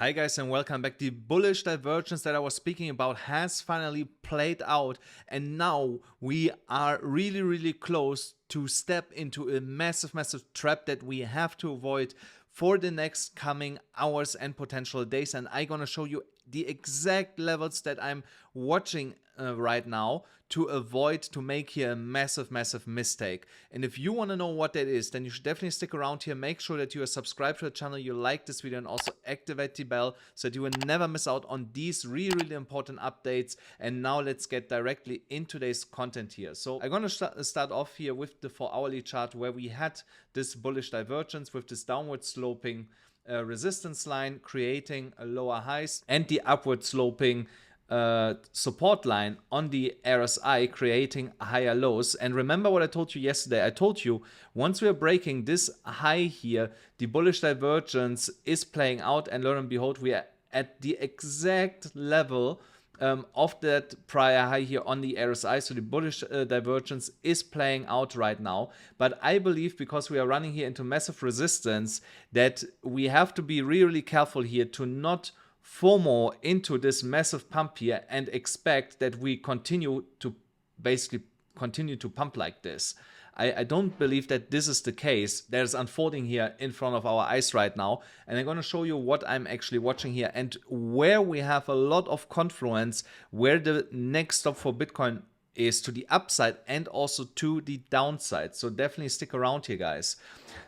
Hi guys and welcome back. The bullish divergence that I was speaking about has finally played out, and now we are really close to step into a massive trap that we have to avoid for the next coming hours and potential days. And I'm gonna show you the exact levels that I'm watching right now to avoid to make here a massive mistake. And if you want to know what that is, then you should definitely stick around here. Make sure that you are subscribed to the channel, you like this video, and also activate the bell so that you will never miss out on these really important updates. And now let's get directly into today's content here. So I'm gonna start off here with the 4-hourly chart, where we had this bullish divergence with this downward sloping resistance line creating a lower highs, and the upward sloping support line on the RSI creating higher lows. And remember what I told you yesterday. I told you once we are breaking this high here, the bullish divergence is playing out, and lo and behold, we are at the exact level of that prior high here on the RSI. So the bullish divergence is playing out right now. But I believe, because we are running here into massive resistance, that we have to be really careful here to not FOMO into this massive pump here and expect that we continue to pump like this. I don't believe that this is the case that is unfolding here in front of our eyes right now. And I'm going to show you what I'm actually watching here and where we have a lot of confluence, where the next stop for Bitcoin is to the upside and also to the downside. So definitely stick around here, guys.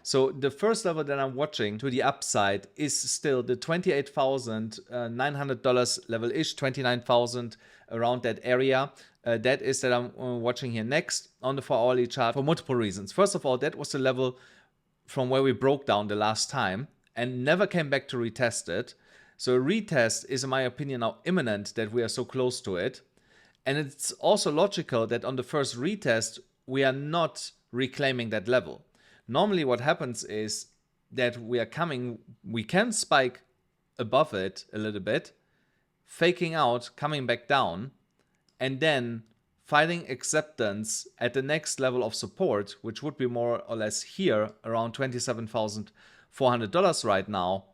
So the first level that I'm watching to the upside is still the $28,900 level-ish, 29,000 around that area. That is that I'm watching here next on the 4-hourly chart for multiple reasons. First of all, that was the level from where we broke down the last time and never came back to retest it. So a retest is, in my opinion, now imminent, that we are so close to it. And it's also logical that on the first retest, we are not reclaiming that level. Normally what happens is that we can spike above it a little bit, faking out, coming back down, and then finding acceptance at the next level of support, which would be more or less here around $27,400 right now,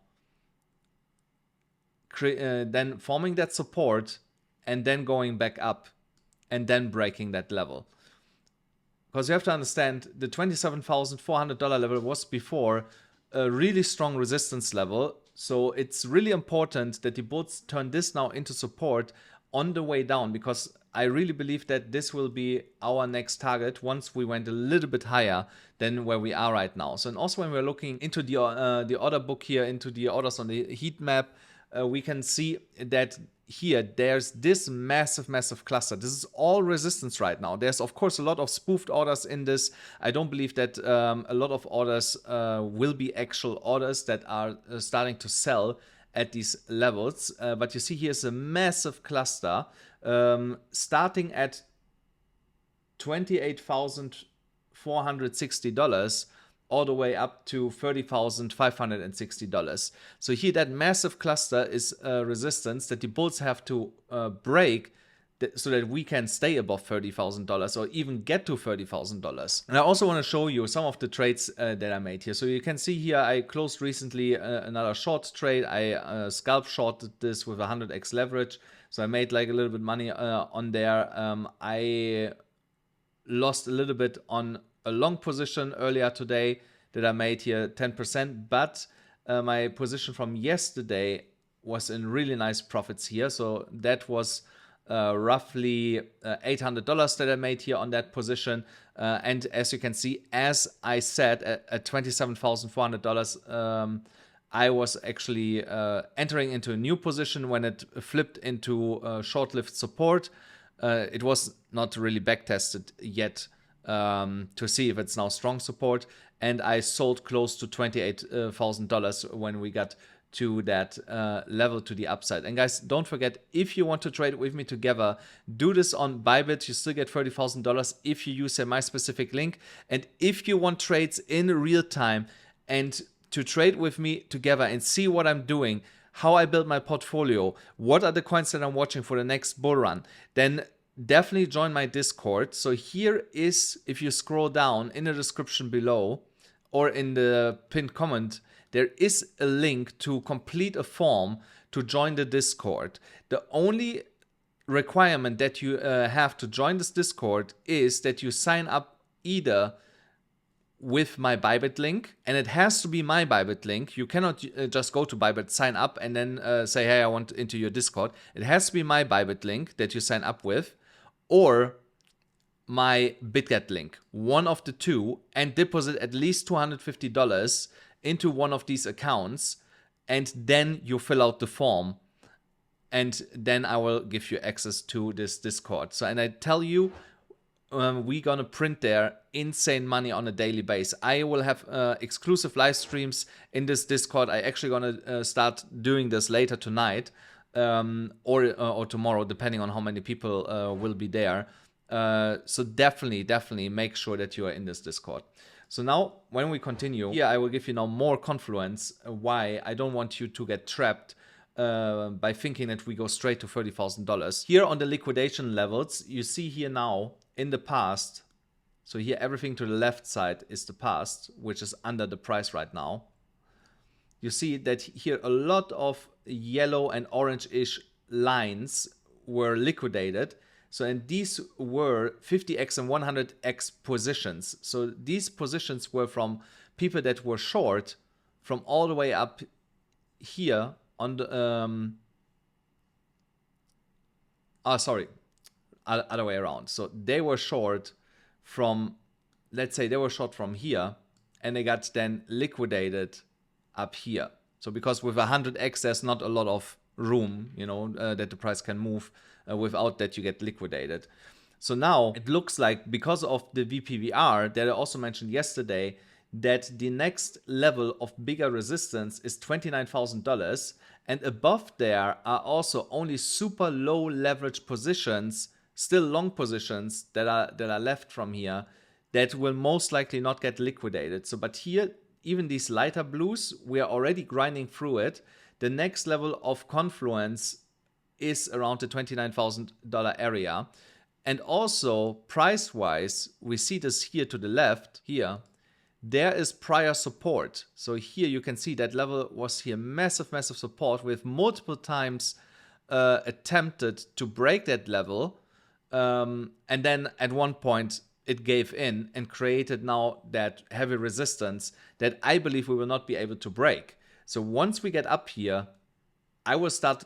then forming that support and then going back up and then breaking that level. Because you have to understand, the $27,400 level was before a really strong resistance level. So it's really important that the bulls turn this now into support on the way down, because I really believe that this will be our next target once we went a little bit higher than where we are right now. So, and also when we're looking into the order book here, into the orders on the heat map, we can see that here there's this massive cluster. This is all resistance right now. There's of course a lot of spoofed orders in this. I don't believe that a lot of orders will be actual orders that are starting to sell at these levels. But you see here's a massive cluster starting at $28,460 all the way up to $30,560. So here that massive cluster is resistance that the bulls have to break so that we can stay above $30,000 or even get to $30,000. And I also want to show you some of the trades that I made here. So you can see here I closed recently another short trade. I scalp shorted this with 100x leverage. So I made like a little bit money on there. I lost a little bit on a long position earlier today that I made here 10%, but my position from yesterday was in really nice profits here. So that was roughly $800 that I made here on that position. And as you can see, as I said, at $27,400, I was actually entering into a new position when it flipped into short-lived support. It was not really backtested yet to see if it's now strong support, and I sold close to $28,000 when we got to that level to the upside. And guys, don't forget, if you want to trade with me together, do this on BYBIT. You still get $30,000 if you use my specific link. And if you want trades in real time and to trade with me together and see what I'm doing, how I build my portfolio, what are the coins that I'm watching for the next bull run, then definitely join my Discord. So here is, if you scroll down in the description below or in the pinned comment, there is a link to complete a form to join the Discord. The only requirement that you have to join this Discord is that you sign up either with my BYBIT link, and it has to be my BYBIT link. You cannot just go to BYBIT, sign up, and then say, hey, I want into your Discord. It has to be my BYBIT link that you sign up with, or my BitGet link, one of the two, and deposit at least $250 into one of these accounts, and then you fill out the form, and then I will give you access to this Discord. So, and I tell you, we're gonna print there insane money on a daily basis. I will have exclusive live streams in this Discord. I actually gonna start doing this later tonight or tomorrow, depending on how many people will be there. So definitely make sure that you are in this Discord. So now when we continue here, I will give you now more confluence why I don't want you to get trapped by thinking that we go straight to $30,000. Here on the liquidation levels, you see here now in the past, so here everything to the left side is the past, which is under the price right now. You see that here a lot of yellow and orange-ish lines were liquidated. So, and these were 50x and 100x positions. So these positions were from people that were short from all the way up here on the, other way around. So they were short from, let's say they were short from here, and they got then liquidated up here. So because with 100x, there's not a lot of room, you know, that the price can move without that you get liquidated. So now it looks like because of the VPVR that I also mentioned yesterday, that the next level of bigger resistance is $29,000, and above there are also only super low leverage positions, still long positions that are left from here that will most likely not get liquidated. So, but here, even these lighter blues, we are already grinding through it. The next level of confluence is around the $29,000 area. And also price-wise, we see this here to the left, here, there is prior support. So here you can see that level was here, massive support with multiple times attempted to break that level. And then at one point it gave in and created now that heavy resistance that I believe we will not be able to break. So once we get up here, I will start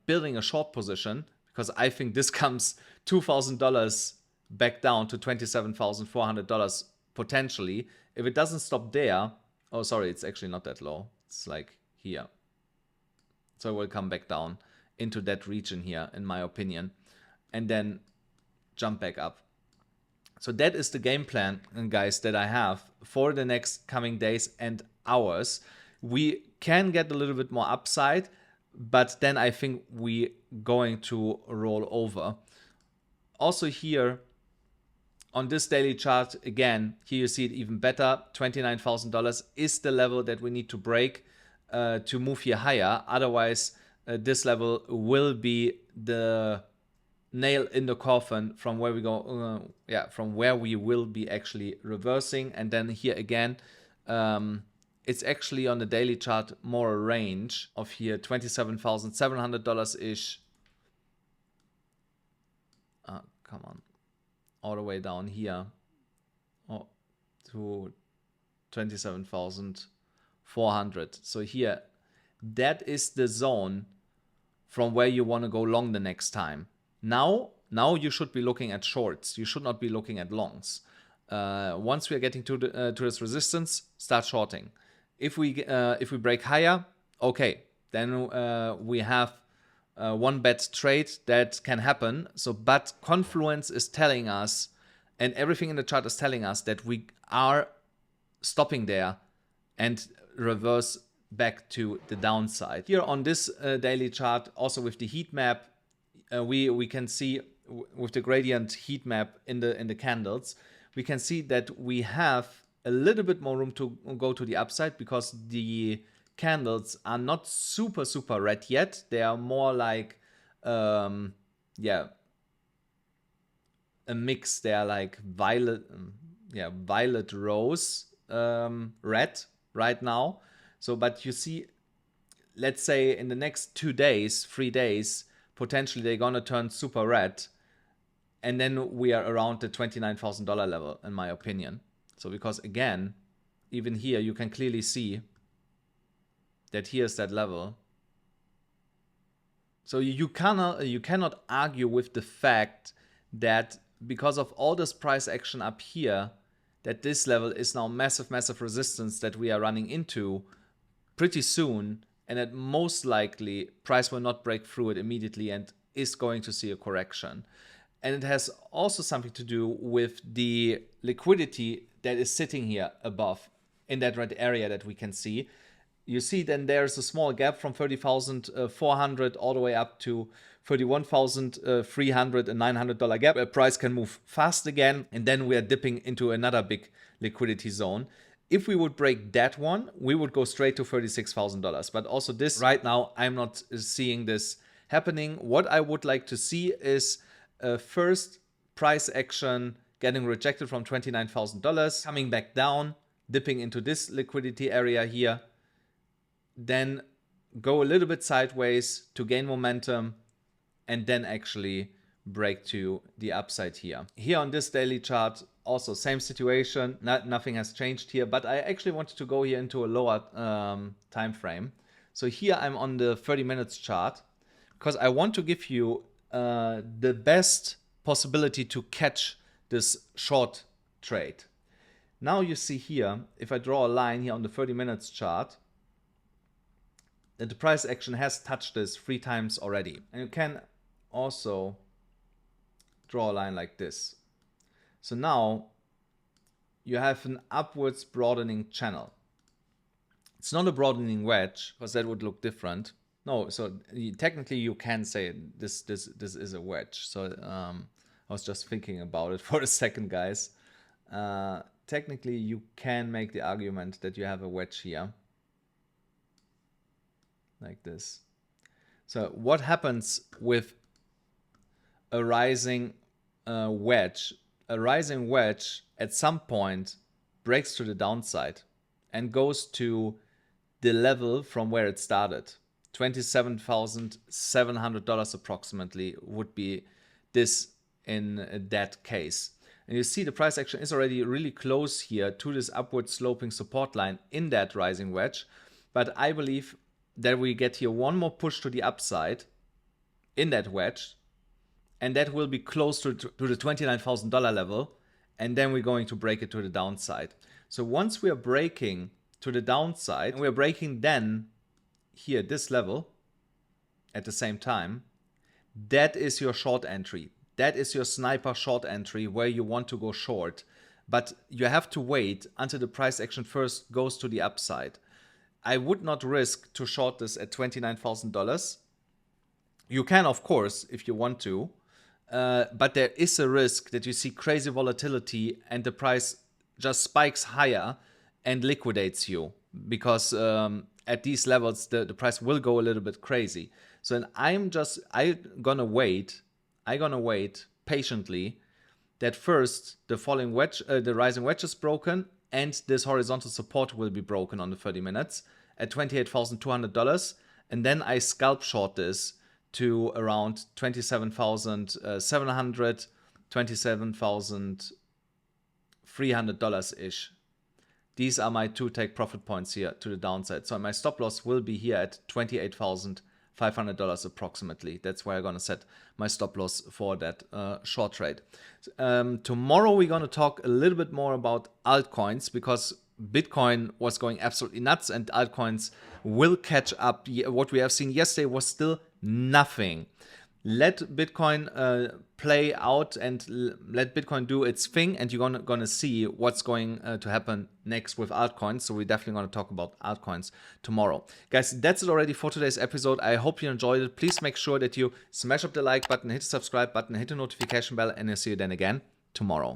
building a short position, because I think this comes $2,000 back down to $27,400 potentially. If it doesn't stop there, oh sorry, it's actually not that low. It's like here. So it will come back down into that region here, in my opinion, and then jump back up. So that is the game plan, guys, that I have for the next coming days and hours. We can get a little bit more upside, but then I think we going to roll over. Also here on this daily chart, again, here you see it even better. $29,000 is the level that we need to break to move here higher. Otherwise, this level will be the nail in the coffin from where we go, from where we will be actually reversing. And then here again, it's actually on the daily chart more a range of here $27,700-ish. Come on, all the way down here to 27,400. So here, that is the zone from where you want to go long the next time. Now you should be looking at shorts. You should not be looking at longs. Once we are getting to this resistance, start shorting. If we break higher, okay, then we have one bet trade that can happen. So, but confluence is telling us, and everything in the chart is telling us, that we are stopping there and reverse back to the downside. Here on this daily chart, also with the heat map, we can see with the gradient heat map in the candles, we can see that we have a little bit more room to go to the upside, because the candles are not super red yet. They are more like a mix. They are like violet rose red right now. So, but you see, let's say in the next 2 days, 3 days, potentially they're gonna turn super red, and then we are around the $29,000 level, in my opinion. So because again, even here you can clearly see that here's that level. So you cannot argue with the fact that because of all this price action up here, that this level is now massive resistance that we are running into pretty soon, and that most likely price will not break through it immediately and is going to see a correction. And it has also something to do with the liquidity that is sitting here above in that red area that we can see. You see then there's a small gap from 30,400 all the way up to 31,300 and $900 gap. A price can move fast again, and then we are dipping into another big liquidity zone. If we would break that one, we would go straight to $36,000. But also this right now, I'm not seeing this happening. What I would like to see is first price action getting rejected from $29,000, coming back down, dipping into this liquidity area here, then go a little bit sideways to gain momentum, and then actually break to the upside here. Here on this daily chart, also same situation, nothing has changed here, but I actually wanted to go here into a lower time frame. So here I'm on the 30 minutes chart because I want to give you the best possibility to catch this short trade. Now you see here, if I draw a line here on the 30 minutes chart, that the price action has touched this 3 times already. And you can also draw a line like this. So now you have an upwards broadening channel. It's not a broadening wedge, because that would look different. No, so technically you can say this is a wedge. So I was just thinking about it for a second, guys. Technically you can make the argument that you have a wedge here. Like this. So what happens with a rising wedge? A rising wedge at some point breaks to the downside and goes to the level from where it started. $27,700 approximately would be this in that case. And you see the price action is already really close here to this upward sloping support line in that rising wedge. But I believe that we get here one more push to the upside in that wedge, and that will be close to the $29,000 level, and then we're going to break it to the downside. So once we are breaking to the downside, and we are breaking then here this level at the same time, that is your short entry. That is your sniper short entry where you want to go short, but you have to wait until the price action first goes to the upside. I would not risk to short this at $29,000. You can, of course, if you want to, but there is a risk that you see crazy volatility and the price just spikes higher and liquidates you, because at these levels the price will go a little bit crazy. So I'm gonna wait patiently that first the falling wedge, the rising wedge is broken, and this horizontal support will be broken on the 30 minutes at $28,200, and then I scalp short this to around $27,700, $27,300-ish. These are my 2 take profit points here to the downside. So my stop loss will be here at $28,500 approximately. That's where I'm gonna set my stop loss for that short trade. Tomorrow we're gonna talk a little bit more about altcoins, because Bitcoin was going absolutely nuts and altcoins will catch up. What we have seen yesterday was still nothing. Let Bitcoin play out and let Bitcoin do its thing, and you're gonna see what's going to happen next with altcoins. So we're definitely gonna talk about altcoins tomorrow. Guys, that's it already for today's episode. I hope you enjoyed it. Please make sure that you smash up the like button, hit the subscribe button, hit the notification bell, and I'll see you then again tomorrow.